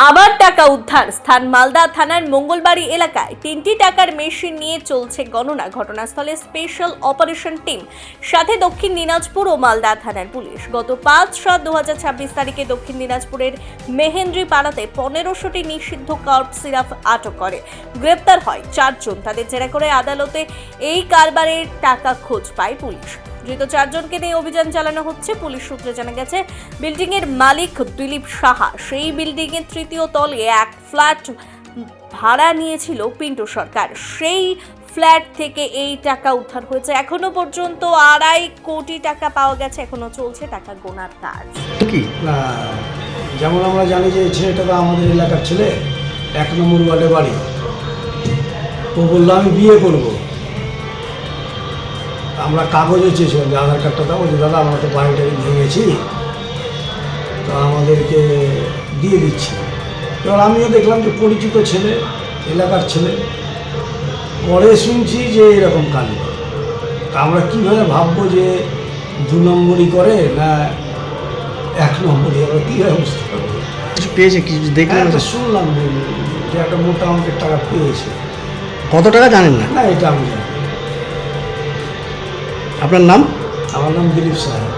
আবার টাকা উদ্ধার। স্থান মালদা থানার মঙ্গলবাড়ি এলাকায় 3টি টাকার মেশিন নিয়ে চলছে গণনা। ঘটনাস্থলে স্পেশাল অপারেশন টিম, সাথে দক্ষিণ দিনাজপুর ও মালদা থানার পুলিশ। গত 5/7/2026 তারিখে দক্ষিণ দিনাজপুরের মেহেন্দ্রি পাড়াতে 1500টি নিষিদ্ধ কার্ব সিরাপ আটক করে। গ্রেপ্তার হয় 4 জন। তাদের জেরা করে আদালতে এই কারবারের টাকা খোঁজ পায় পুলিশ। ধৃত 4 জনকে নিয়ে অভিযান চালানো হচ্ছে। পুলিশ সূত্রে জানা গেছে, বিল্ডিং এর মালিক দিলীপ সাহা সেই বিল্ডিং এর 3য় তলে এক ফ্ল্যাট ভাড়া নিয়েছিল পিন্টু সরকার। সেই ফ্ল্যাট থেকে এই টাকা উদ্ধার হয়েছে। এখনো পর্যন্ত 2.5 কোটি টাকা পাওয়া গেছে। এখনো চলছে টাকা গোনার কাজ। কি না, যেমন আমরা জানি যে ছেলেটা তো আমাদের এলাকার ছেলে, 1 নম্বর ওয়ার্ডে বাড়ি। ও বললো আমি বিয়ে করব। আমরা কাগজে চেয়েছিলাম যে আধার কার্ডটা দাও, যে দাদা আমরা তো বাড়িটাকে ভেঙেছি, তো আমাদেরকে দিয়ে দিচ্ছি। এবার আমিও দেখলাম যে পরিচিত ছেলে, এলাকার ছেলে। পরে শুনছি যে এরকম কাণ্ড। তা আমরা কীভাবে ভাববো যে 2 নম্বরই করে না 1 নম্বরই, আমরা কীভাবে বুঝতে পারবো? কিছু পেয়েছে, কিছু দেখলেন? একটা শুনলাম যে একটা মোটা অঙ্কের টাকা পেয়েছে। কত টাকা জানেন না? না, এটা আমি জানি। আপনার নাম? আমার নাম দিলীপ সাহা।